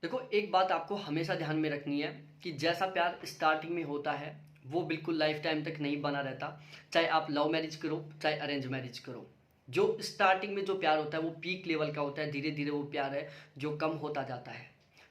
देखो, एक बात आपको हमेशा ध्यान में रखनी है कि जैसा प्यार स्टार्टिंग में होता है वो बिल्कुल लाइफ टाइम तक नहीं बना रहता। चाहे आप लव मैरिज करो चाहे अरेंज मैरिज करो, जो स्टार्टिंग में जो प्यार होता है वो पीक लेवल का होता है। धीरे धीरे वो प्यार है जो कम होता जाता है।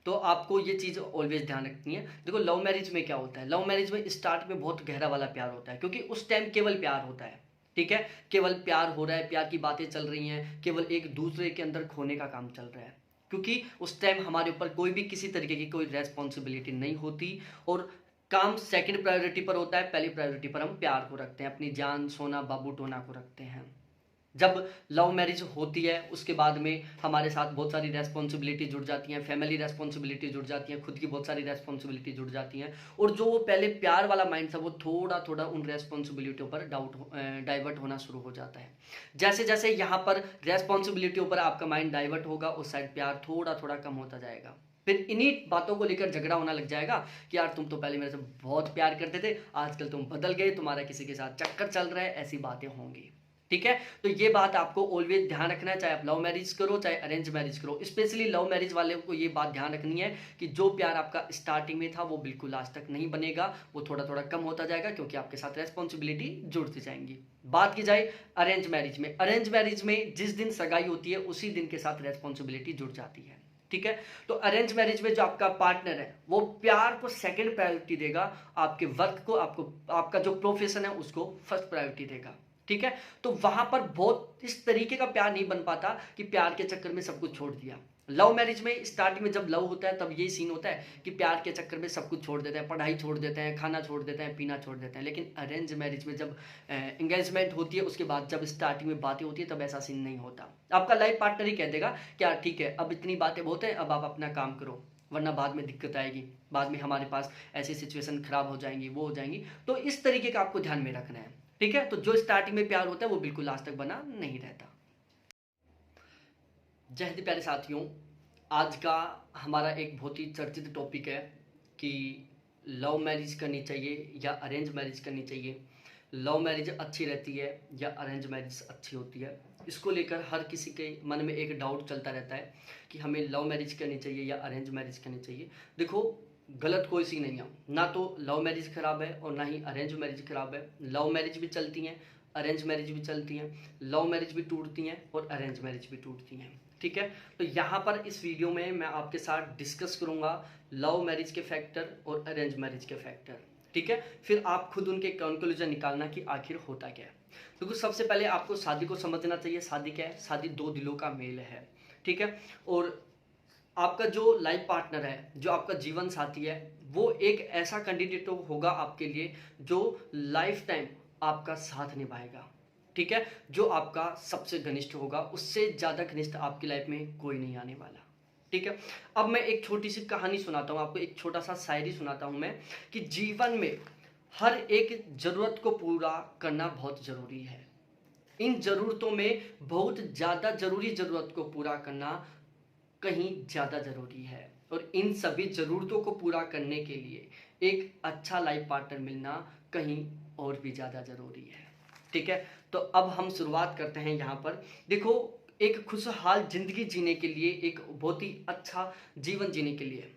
तो आपको ये चीज़ ऑलवेज ध्यान रखनी है। देखो, लव मैरिज में क्या होता है, लव मैरिज में स्टार्ट में बहुत गहरा वाला प्यार होता है, क्योंकि उस टाइम केवल प्यार होता है। ठीक है, केवल प्यार हो रहा है, प्यार की बातें चल रही हैं, केवल एक दूसरे के अंदर खोने का काम चल रहा है। क्योंकि उस टाइम हमारे ऊपर कोई भी किसी तरीके की कोई रेस्पॉन्सिबिलिटी नहीं होती, और काम सेकंड प्रायोरिटी पर होता है। पहली प्रायोरिटी पर हम प्यार को रखते हैं, अपनी जान सोना बाबू टोना को रखते हैं। जब लव मैरिज होती है उसके बाद में हमारे साथ बहुत सारी रेस्पॉन्सिबिलिटी जुड़ जाती हैं, फैमिली रेस्पॉन्सिबिलिटी जुड़ जाती हैं, खुद की बहुत सारी रेस्पॉन्सिबिलिटी जुड़ जाती हैं। और जो वो पहले प्यार वाला माइंड था वो थोड़ा थोड़ा उन रेस्पॉन्सिबिलिटियों पर डाइवर्ट होना शुरू हो जाता है। जैसे जैसे यहाँ पर रेस्पॉन्सिबिलिटियों पर आपका माइंड डाइवर्ट होगा उस साइड प्यार थोड़ा थोड़ा कम होता जाएगा। फिर इन्हीं बातों को लेकर झगड़ा होना लग जाएगा कि यार तुम तो पहले मेरे से बहुत प्यार करते थे, आजकल तुम बदल गए, तुम्हारा किसी के साथ चक्कर चल रहा है, ऐसी बातें होंगी। ठीक है, तो ये बात आपको ऑलवेज ध्यान रखना है, चाहे आप लव मैरिज करो चाहे अरेंज मैरिज करो। स्पेशली लव मैरिज वाले को ये बात ध्यान रखनी है कि जो प्यार आपका स्टार्टिंग में था वो बिल्कुल आज तक नहीं बनेगा, वो थोड़ा थोड़ा कम होता जाएगा, क्योंकि आपके साथ रेस्पॉन्सिबिलिटी जुड़ती जाएंगी। बात की जाए अरेंज मैरिज में, अरेंज मैरिज में जिस दिन सगाई होती है उसी दिन के साथ रेस्पॉन्सिबिलिटी जुड़ जाती है। ठीक है, तो अरेंज मैरिज में जो आपका पार्टनर है वो प्यार को सेकंड प्रायोरिटी देगा, आपके वर्क को, आपको आपका जो प्रोफेशन है उसको फर्स्ट प्रायोरिटी देगा। ठीक है, तो वहां पर बहुत इस तरीके का प्यार नहीं बन पाता कि प्यार के चक्कर में सब कुछ छोड़ दिया। लव मैरिज में स्टार्टिंग में जब लव होता है तब यही सीन होता है कि प्यार के चक्कर में सब कुछ छोड़ देते हैं, पढ़ाई छोड़ देते हैं, खाना छोड़ देते हैं, पीना छोड़ देते हैं। लेकिन अरेंज मैरिज में जब एंगेजमेंट होती है उसके बाद जब स्टार्टिंग में बातें होती है तब ऐसा सीन नहीं होता। आपका लाइफ पार्टनर ही कह देगा कि यार ठीक है, अब इतनी बातें बहुत हैं, अब आप अपना काम करो, वरना बाद में दिक्कत आएगी, बाद में हमारे पास ऐसी सिचुएशन खराब हो जाएंगी, वो हो जाएंगी। तो इस तरीके का आपको ध्यान में रखना है। ठीक है, तो जो स्टार्टिंग में प्यार होता है वो बिल्कुल आज तक बना नहीं रहता। जय हिंद प्यारे साथियों, आज का हमारा एक बहुत ही चर्चित टॉपिक है कि लव मैरिज करनी चाहिए या अरेंज मैरिज करनी चाहिए, लव मैरिज अच्छी रहती है या अरेंज मैरिज अच्छी होती है। इसको लेकर हर किसी के मन में एक डाउट चलता रहता है कि हमें लव मैरिज करनी चाहिए या अरेंज मैरिज करनी चाहिए। देखो, गलत कोई सी नहीं है, ना तो लव मैरिज खराब है और ना ही अरेंज मैरिज खराब है। लव मैरिज भी चलती हैं, अरेंज मैरिज भी चलती हैं, लव मैरिज भी टूटती हैं और अरेंज मैरिज भी टूटती हैं। ठीक है, तो यहाँ पर इस वीडियो में मैं आपके साथ डिस्कस करूंगा लव मैरिज के फैक्टर और अरेंज मैरिज के फैक्टर। ठीक है, फिर आप खुद उनके कंक्लूजन निकालना कि आखिर होता क्या है। तो सबसे पहले आपको शादी को समझना चाहिए। शादी क्या है? शादी दो दिलों का मेल है। ठीक है, और आपका जो लाइफ पार्टनर है, जो आपका जीवन साथी है, वो एक ऐसा कैंडिडेट होगा आपके लिए जो लाइफ टाइम आपका साथ निभाएगा। ठीक है, जो आपका सबसे घनिष्ठ होगा, उससे ज़्यादा घनिष्ठ आपकी लाइफ में कोई नहीं आने वाला। ठीक है, अब मैं एक छोटी सी कहानी सुनाता हूँ आपको, एक छोटा सा शायरी सुनाता हूँ मैं कि जीवन में हर एक ज़रूरत को पूरा करना बहुत ज़रूरी है। इन ज़रूरतों में बहुत ज़्यादा ज़रूरी ज़रूरत को पूरा करना कहीं ज़्यादा ज़रूरी है, और इन सभी ज़रूरतों को पूरा करने के लिए एक अच्छा लाइफ पार्टनर मिलना कहीं और भी ज़्यादा ज़रूरी है। ठीक है, तो अब हम शुरुआत करते हैं यहाँ पर। देखो, एक खुशहाल ज़िंदगी जीने के लिए, एक बहुत ही अच्छा जीवन जीने के लिए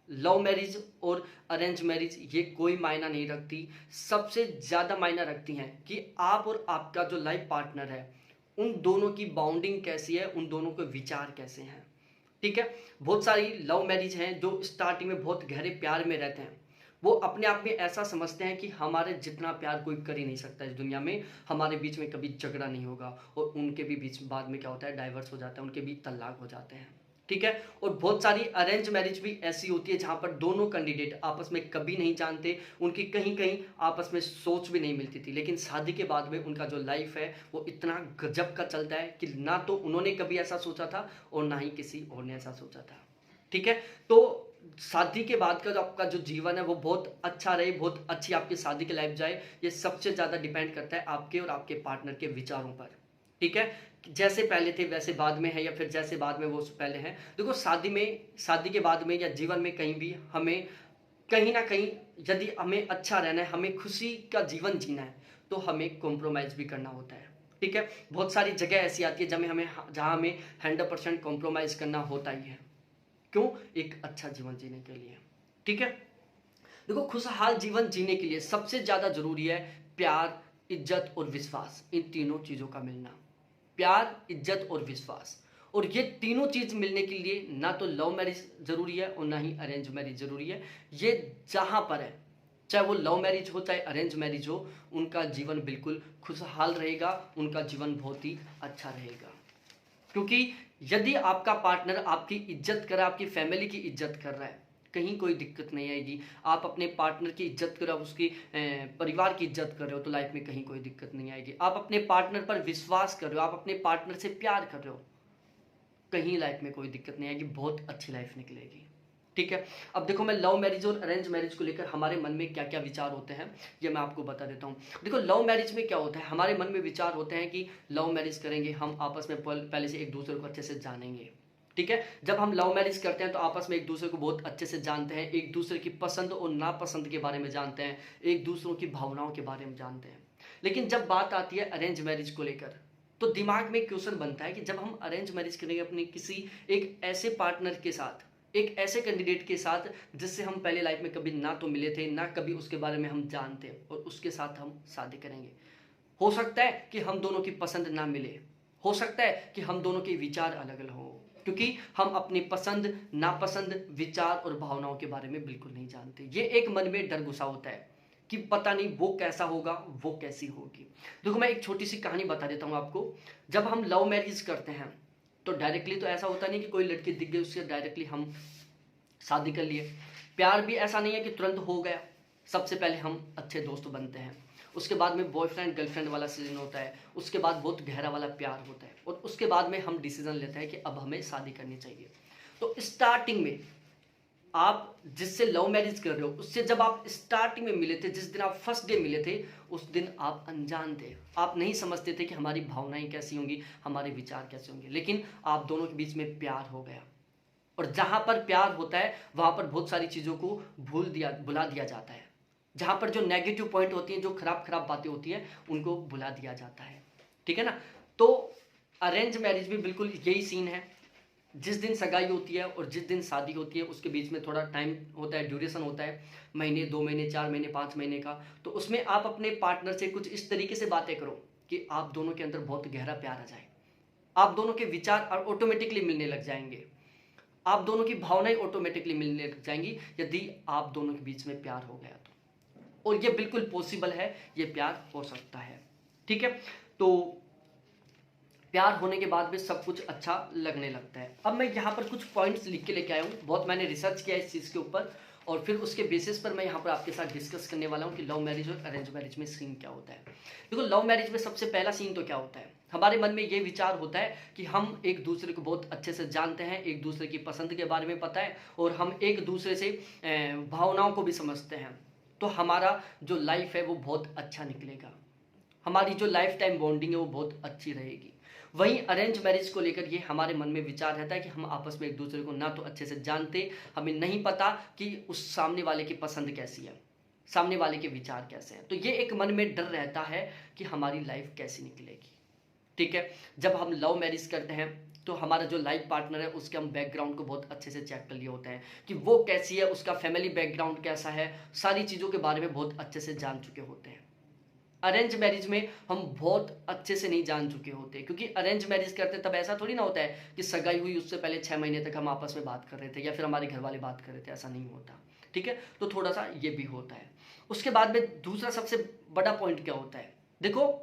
लव मैरिज और अरेंज मैरिज ये कोई मायना नहीं रखती। सबसे ज़्यादा मायना रखती हैं कि आप और आपका जो लाइफ पार्टनर है उन दोनों की बाउंडिंग कैसी है, उन दोनों के विचार कैसे हैं। ठीक है, बहुत सारी लव मैरिज हैं जो स्टार्टिंग में बहुत गहरे प्यार में रहते हैं। वो अपने आप में ऐसा समझते हैं कि हमारे जितना प्यार कोई कर ही नहीं सकता इस दुनिया में, हमारे बीच में कभी झगड़ा नहीं होगा, और उनके भी बीच बाद में क्या होता है, डाइवर्स हो जाता है, उनके भी तलाक हो जाते हैं। ठीक है, और बहुत सारी अरेंज मैरिज भी ऐसी होती है जहां पर दोनों कैंडिडेट आपस में कभी नहीं जानते, उनकी कहीं कहीं आपस में सोच भी नहीं मिलती थी, लेकिन शादी के बाद में उनका जो लाइफ है वो इतना गजब का चलता है कि ना तो उन्होंने कभी ऐसा सोचा था और ना ही किसी और ने ऐसा सोचा था। ठीक है, तो शादी के बाद का जो आपका जो जीवन है वो बहुत अच्छा रहे, बहुत अच्छी आपकी शादी की लाइफ जाए, ये सबसे ज़्यादा डिपेंड करता है आपके और आपके पार्टनर के विचारों पर। ठीक है, जैसे पहले थे वैसे बाद में है, या फिर जैसे बाद में वो पहले हैं। देखो, शादी के बाद में या जीवन में कहीं भी हमें कहीं ना कहीं यदि हमें अच्छा रहना है, हमें खुशी का जीवन जीना है, तो हमें कॉम्प्रोमाइज़ भी करना होता है। ठीक है, बहुत सारी जगह ऐसी आती है जहाँ हमें 100% कॉम्प्रोमाइज़ करना होता ही है। क्यों? एक अच्छा जीवन जीने के लिए। ठीक है, देखो खुशहाल जीवन जीने के लिए सबसे ज्यादा जरूरी है प्यार, इज्जत और विश्वास, इन तीनों चीजों का मिलना। प्यार, इज्जत और विश्वास, और ये तीनों चीज मिलने के लिए ना तो लव मैरिज जरूरी है और ना ही अरेंज मैरिज जरूरी है। ये जहां पर है, चाहे वो लव मैरिज हो चाहे अरेंज मैरिज हो, उनका जीवन बिल्कुल खुशहाल रहेगा, उनका जीवन बहुत ही अच्छा रहेगा। क्योंकि यदि आपका पार्टनर आपकी इज्जत कर रहा है, आपकी फैमिली की इज्जत कर रहा है, कहीं कोई दिक्कत नहीं आएगी। आप अपने पार्टनर की इज्जत कर रहे हो, उसकी परिवार की इज्जत कर रहे हो, तो लाइफ में कहीं कोई दिक्कत नहीं आएगी। आप अपने पार्टनर पर विश्वास कर रहे हो, आप अपने पार्टनर से प्यार कर रहे हो, कहीं लाइफ में कोई दिक्कत नहीं आएगी, बहुत अच्छी लाइफ निकलेगी। ठीक है, अब देखो मैं लव मैरिज और अरेंज मैरिज को लेकर हमारे मन में क्या क्या विचार होते हैं ये मैं आपको बता देता हूँ। देखो लव मैरिज में क्या होता है, हमारे मन में विचार होते हैं कि लव मैरिज करेंगे, हम आपस में पहले से एक दूसरे को अच्छे से जानेंगे। ठीक है, जब हम लव मैरिज करते हैं तो आपस में एक दूसरे को बहुत अच्छे से जानते हैं, एक दूसरे की पसंद और नापसंद के बारे में जानते हैं, एक दूसरों की भावनाओं के बारे में जानते हैं। लेकिन जब बात आती है अरेंज मैरिज को लेकर, तो दिमाग में क्वेश्चन बनता है कि जब हम अरेंज मैरिज करेंगे अपने किसी एक ऐसे पार्टनर के साथ, एक ऐसे कैंडिडेट के साथ जिससे हम पहले लाइफ में कभी ना तो मिले थे, ना कभी उसके बारे में हम जानते, और उसके साथ हम शादी करेंगे। हो सकता है कि हम दोनों की पसंद ना मिले, हो सकता है कि हम दोनों के विचार अलग अलग हो, क्योंकि हम अपनी पसंद नापसंद विचार और भावनाओं के बारे में बिल्कुल नहीं जानते। ये एक मन में डर घुसा होता है कि पता नहीं वो कैसा होगा, वो कैसी होगी। देखो मैं एक छोटी सी कहानी बता देता हूँ आपको। जब हम लव मैरिज करते हैं तो डायरेक्टली तो ऐसा होता नहीं कि कोई लड़की दिख गई उससे डायरेक्टली हम शादी कर लिए। प्यार भी ऐसा नहीं है कि तुरंत हो गया। सबसे पहले हम अच्छे दोस्त बनते हैं, उसके बाद में बॉयफ्रेंड गर्लफ्रेंड वाला सीजन होता है, उसके बाद बहुत गहरा वाला प्यार होता है, और उसके बाद में हम डिसीजन लेते हैं कि अब हमें शादी करनी चाहिए। तो स्टार्टिंग में आप जिससे लव मैरिज कर रहे हो उससे जब आप स्टार्टिंग में मिले थे, जिस दिन आप फर्स्ट डे मिले थे, उस दिन आप अनजान थे, आप नहीं समझते थे कि हमारी भावनाएं कैसी होंगी, हमारे विचार कैसे होंगे। लेकिन आप दोनों के बीच में प्यार हो गया, और जहां पर प्यार होता है वहां पर बहुत सारी चीजों को भुला दिया जाता है। जहां पर जो नेगेटिव पॉइंट होती हैं, जो खराब खराब बातें होती हैं, उनको भुला दिया जाता है। ठीक है ना। तो अरेंज मैरिज में बिल्कुल यही सीन है। जिस दिन सगाई होती है और जिस दिन शादी होती है उसके बीच में थोड़ा टाइम होता है, ड्यूरेशन होता है, महीने 2 महीने 4 महीने 5 महीने का। तो उसमें आप अपने पार्टनर से कुछ इस तरीके से बातें करो कि आप दोनों के अंदर बहुत गहरा प्यार आ जाए, आप दोनों के विचार ऑटोमेटिकली मिलने लग जाएंगे, आप दोनों की भावनाएं ऑटोमेटिकली मिलने लग जाएंगी, यदि आप दोनों के बीच में प्यार हो गया तो। और ये बिल्कुल पॉसिबल है, ये प्यार हो सकता है। ठीक है, तो प्यार होने के बाद भी सब कुछ अच्छा लगने लगता है। अब मैं यहाँ पर कुछ पॉइंट्स लिख के लेके आया हूँ, बहुत मैंने रिसर्च किया इस चीज़ के ऊपर, और फिर उसके बेसिस पर मैं यहाँ पर आपके साथ डिस्कस करने वाला हूँ कि लव मैरिज और अरेंज मैरिज में सीन क्या होता है। देखो लव मैरिज में सबसे पहला सीन तो क्या होता है, हमारे मन में ये विचार होता है कि हम एक दूसरे को बहुत अच्छे से जानते हैं, एक दूसरे की पसंद के बारे में पता है, और हम एक दूसरे से भावनाओं को भी समझते हैं। तो हमारा जो लाइफ है वो बहुत अच्छा निकलेगा, हमारी जो लाइफ टाइम बॉन्डिंग है वो बहुत अच्छी रहेगी। वहीं अरेंज मैरिज को लेकर ये हमारे मन में विचार रहता है कि हम आपस में एक दूसरे को ना तो अच्छे से जानते, हमें नहीं पता कि उस सामने वाले की पसंद कैसी है, सामने वाले के विचार कैसे हैं। तो ये एक मन में डर रहता है कि हमारी लाइफ कैसी निकलेगी। ठीक है, जब हम लव मैरिज करते हैं तो हमारा जो लाइफ पार्टनर है उसके हम बैकग्राउंड को बहुत अच्छे से चेक कर लिए होते हैं कि वो कैसी है, उसका फैमिली बैकग्राउंड कैसा है, सारी चीज़ों के बारे में बहुत अच्छे से जान चुके होते हैं। अरेंज मैरिज में हम बहुत अच्छे से नहीं जान चुके होते, क्योंकि अरेंज मैरिज करते हैं तब ऐसा थोड़ी ना होता है कि सगाई हुई उससे पहले 6 महीने तक हम आपस में बात कर रहे थे या फिर हमारे घर वाले बात कर रहे थे, ऐसा नहीं होता। ठीक है, तो थोड़ा सा ये भी होता है। उसके बाद में दूसरा सबसे बड़ा पॉइंट क्या होता है, देखो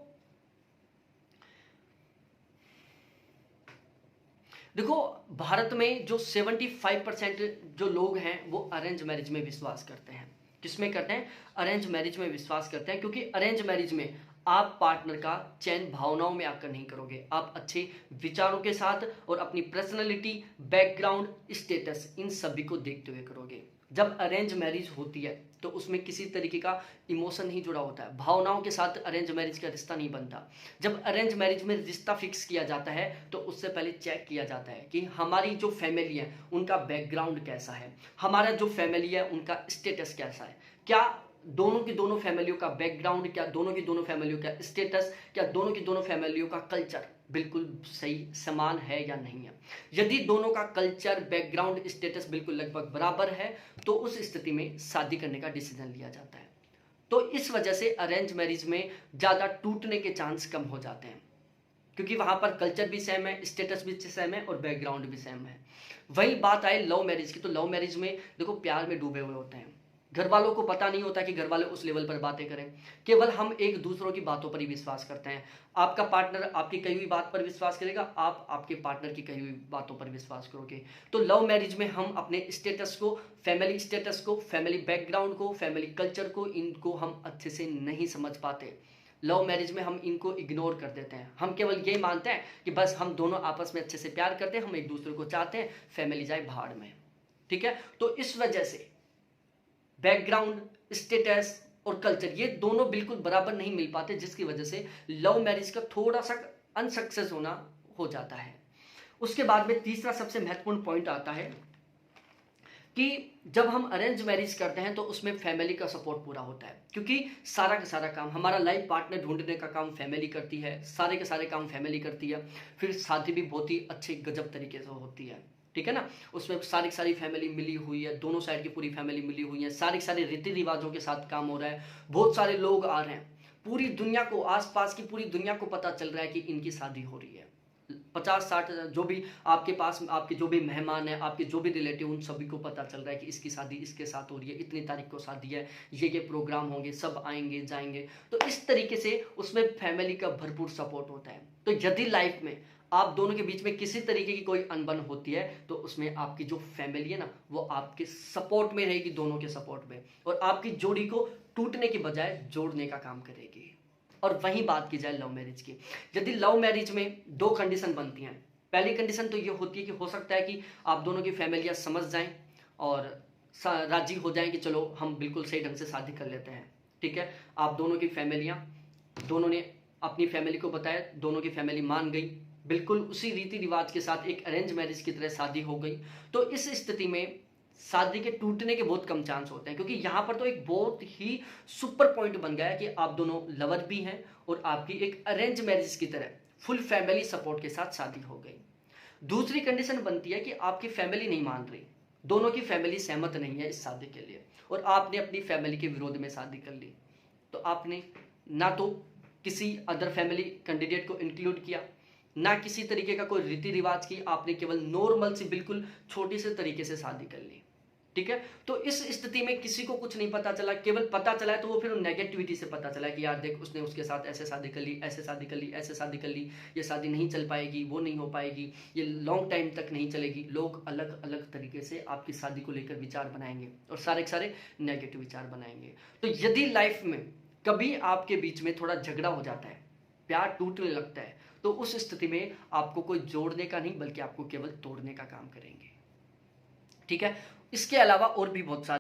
भारत में जो 75% जो लोग हैं वो अरेंज मैरिज में विश्वास करते हैं। किसमें करते हैं? अरेंज मैरिज में विश्वास करते हैं, क्योंकि अरेंज मैरिज में आप पार्टनर का चयन भावनाओं में आकर नहीं करोगे, आप अच्छे विचारों के साथ और अपनी पर्सनैलिटी, बैकग्राउंड, स्टेटस, इन सभी को देखते हुए करोगे। जब अरेंज मैरिज होती है तो उसमें किसी तरीके का इमोशन नहीं जुड़ा होता है, भावनाओं के साथ अरेंज मैरिज का रिश्ता नहीं बनता। जब अरेंज मैरिज में रिश्ता फिक्स किया जाता है तो उससे पहले चेक किया जाता है कि हमारी जो फैमिली है उनका बैकग्राउंड कैसा है, हमारा जो फैमिली है उनका स्टेटस कैसा है, क्या दोनों की दोनों फैमिलियों का बैकग्राउंड, क्या दोनों की दोनों फैमिलियों का स्टेटस, क्या दोनों की दोनों फैमिलियों का कल्चर बिल्कुल सही समान है या नहीं है। यदि दोनों का कल्चर, बैकग्राउंड, स्टेटस बिल्कुल लगभग बराबर है तो उस स्थिति में शादी करने का डिसीजन लिया जाता है। तो इस वजह से अरेंज मैरिज में ज़्यादा टूटने के चांस कम हो जाते हैं, क्योंकि वहां पर कल्चर भी सेम है, स्टेटस भी सेम है और बैकग्राउंड भी सेम है। वही बात आए लव मैरिज की, तो लव मैरिज में देखो प्यार में डूबे हुए होते हैं, घर वालों को पता नहीं होता कि घर वाले उस लेवल पर बातें करें, केवल हम एक दूसरों की बातों पर ही विश्वास करते हैं। आपका पार्टनर आपकी कही हुई बात पर विश्वास करेगा, आप आपके पार्टनर की कही हुई बातों पर विश्वास करोगे। तो लव मैरिज में हम अपने स्टेटस को, फैमिली स्टेटस को, फैमिली बैकग्राउंड को, फैमिली कल्चर को, इनको हम अच्छे से नहीं समझ पाते। लव मैरिज में हम इनको इग्नोर कर देते हैं, हम केवल ये मानते हैं कि बस हम दोनों आपस में अच्छे से प्यार करते हैं, हम एक दूसरे को चाहते हैं, फैमिली जाए भाड़ में। ठीक है, तो इस वजह से बैकग्राउंड, स्टेटस और कल्चर ये दोनों बिल्कुल बराबर नहीं मिल पाते, जिसकी वजह से लव मैरिज का थोड़ा सा अनसक्सेस होना हो जाता है। उसके बाद में तीसरा सबसे महत्वपूर्ण पॉइंट आता है कि जब हम अरेंज मैरिज करते हैं तो उसमें फैमिली का सपोर्ट पूरा होता है, क्योंकि सारा का सारा काम, हमारा लाइफ पार्टनर ढूंढने का काम फैमिली करती है, सारे के सारे काम फैमिली करती है। फिर शादी भी बहुत ही अच्छे गजब तरीके से होती है, ठीक है ना। उसमें सारी की सारी फैमिली मिली हुई है, दोनों साइड की पूरी फैमिली मिली हुई है, सारे के सारे रीति रिवाजों के साथ काम हो रहा है, बहुत सारे लोग आ रहे हैं, पूरी दुनिया को, आसपास की पूरी दुनिया को पता चल रहा है कि इनकी शादी हो रही है। 50-60 जो भी आपके पास, आपके जो भी मेहमान हैं, आपके जो भी रिलेटिव, उन सभी को पता चल रहा है कि इसकी शादी इसके साथ हो रही है, इतनी तारीख को शादी है, ये प्रोग्राम होंगे, सब आएंगे जाएंगे। तो इस तरीके से उसमें फैमिली का भरपूर सपोर्ट होता है। तो यदि लाइफ में आप दोनों के बीच में किसी तरीके की कोई अनबन होती है तो उसमें आपकी जो फैमिली है ना, वो आपके सपोर्ट में रहेगी, दोनों के सपोर्ट में, और आपकी जोड़ी को टूटने की बजाय जोड़ने का काम करेगी। और वहीं बात की जाए लव मैरिज की, यदि लव मैरिज में दो कंडीशन बनती हैं। पहली कंडीशन तो ये होती है कि हो सकता है कि आप दोनों की फैमिलियां समझ जाएं और राजी हो जाएं कि चलो हम बिल्कुल सही ढंग से शादी कर लेते हैं। ठीक है, आप दोनों की फैमिलियां, दोनों ने अपनी फैमिली को बताया, दोनों की फैमिली मान गई, बिल्कुल उसी रीति रिवाज के साथ एक अरेंज मैरिज की तरह शादी हो गई। तो इस स्थिति में शादी के टूटने के बहुत कम चांस होते हैं, क्योंकि यहाँ पर तो एक बहुत ही सुपर पॉइंट बन गया है कि आप दोनों लवर भी हैं और आपकी एक अरेंज मैरिज की तरह फुल फैमिली सपोर्ट के साथ शादी हो गई। दूसरी कंडीशन बनती है कि आपकी फैमिली नहीं मान रही, दोनों की फैमिली सहमत नहीं है इस शादी के लिए, और आपने अपनी फैमिली के विरोध में शादी कर ली। तो आपने ना तो किसी अदर फैमिली कैंडिडेट को इंक्लूड किया, ना किसी तरीके का कोई रीति रिवाज की, आपने केवल नॉर्मल सी बिल्कुल छोटी से तरीके से शादी कर ली। ठीक है, तो इस स्थिति में किसी को कुछ नहीं पता चला, केवल पता चला है तो वो फिर नेगेटिविटी से पता चला कि यार देख, उसने उसके साथ ऐसे शादी कर ली, ऐसे शादी कर ली, ऐसे शादी कर ली, ये शादी नहीं चल पाएगी, वो नहीं हो पाएगी, ये लॉन्ग टाइम तक नहीं चलेगी। लोग अलग अलग तरीके से आपकी शादी को लेकर विचार बनाएंगे और सारे के सारे नेगेटिव विचार बनाएंगे। तो यदि लाइफ में कभी आपके बीच में थोड़ा झगड़ा हो जाता है, प्यार टूटने लगता है, तो उस स्थिति में आपको कोई जोड़ने का नहीं बल्कि आपको केवल तोड़ने का काम करेंगे। ठीक है, इसके अलावा और भी बहुत सारे